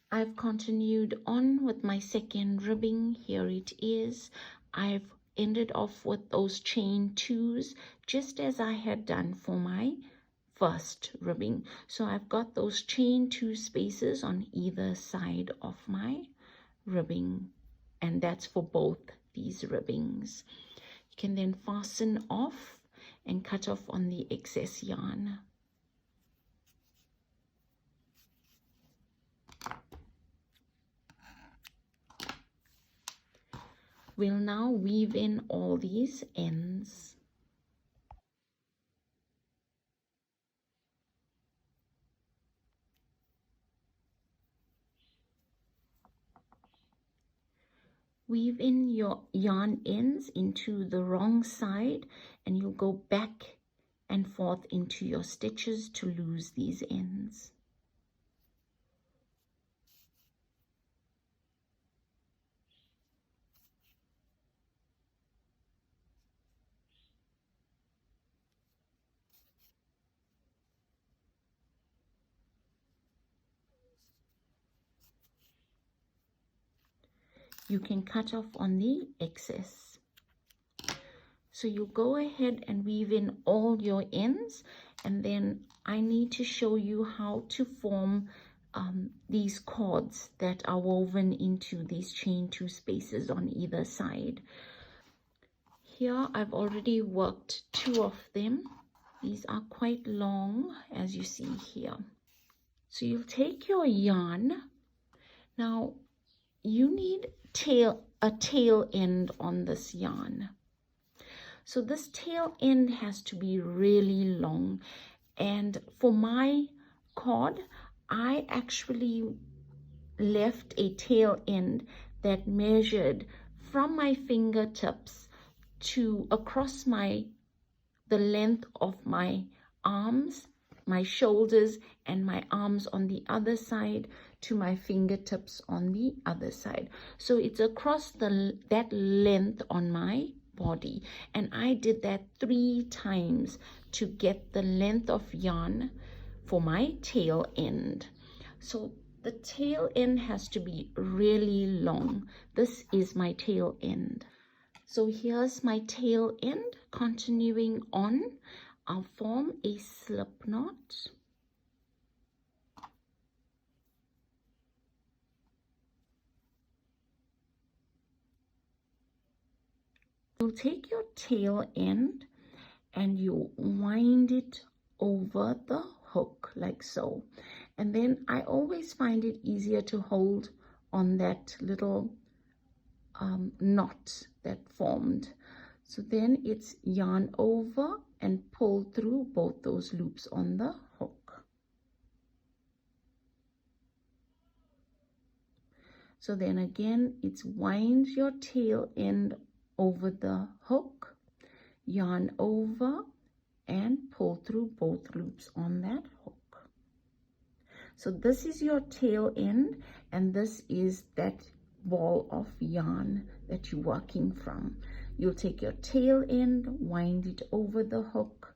A: I've continued on with my second ribbing. Here it is. I've ended off with those chain 2s just as I had done for my first ribbing. So I've got those chain 2 spaces on either side of my ribbing, and that's for both these ribbings. You can then fasten off and cut off on the excess yarn. We'll now weave in all these ends. Weave in your yarn ends into the wrong side, and you'll go back and forth into your stitches to lose these ends. You can cut off on the excess. So you go ahead and weave in all your ends, and then I need to show you how to form these cords that are woven into these chain 2 spaces on either side. Here I've already worked 2 of them. These are quite long, as you see here. So you'll take your yarn. Now you need a tail end on this yarn. So this tail end has to be really long. And for my cord, I actually left a tail end that measured from my fingertips to across the length of my arms, my shoulders, and my arms on the other side to my fingertips on the other side. So it's across that length on my body, and I did that 3 times to get the length of yarn for my tail end. So the tail end has to be really long. This is my tail end. So here's my tail end. Continuing on, I'll form a slip knot. You'll take your tail end and you wind it over the hook like so. And then I always find it easier to hold on that little knot that formed. So then it's yarn over and pull through both those loops on the hook. So then again, it's wind your tail end over the hook, yarn over, and pull through both loops on that hook. So this is your tail end, and this is that ball of yarn that you're working from. You'll take your tail end, wind it over the hook,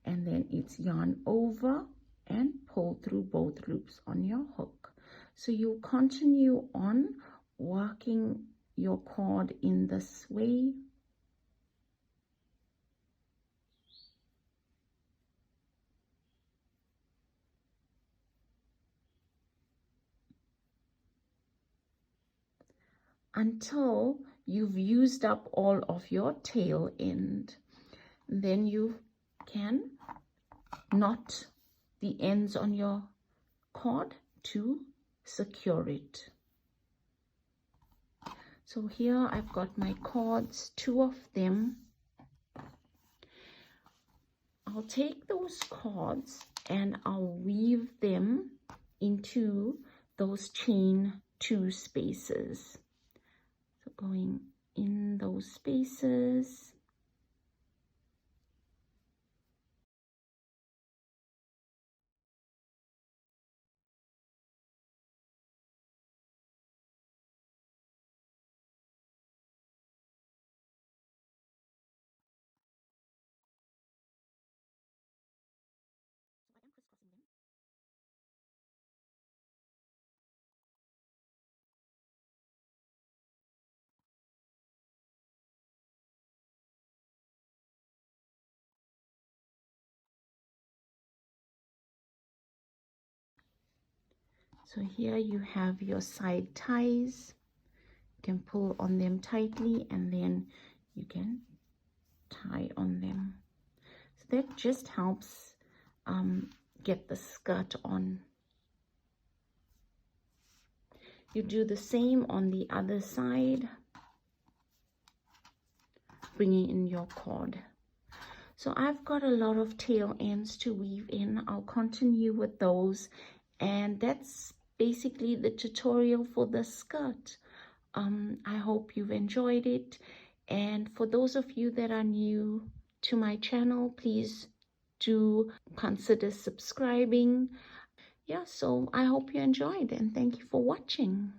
A: and then it's yarn over and pull through both loops on your hook. So you'll continue on working your cord in this way. Until you've used up all of your tail end. Then you can knot the ends on your cord to secure it. So here I've got my cords, 2 of them. I'll take those cords and I'll weave them into those chain 2 spaces. So going in those spaces. So here you have your side ties. You can pull on them tightly and then you can tie on them. So that just helps get the skirt on. You do the same on the other side, bringing in your cord. So I've got a lot of tail ends to weave in. I'll continue with those, and that's basically the tutorial for the skirt. I hope you've enjoyed it, and for those of you that are new to my channel, please do consider subscribing. Yeah, so I hope you enjoyed, and thank you for watching.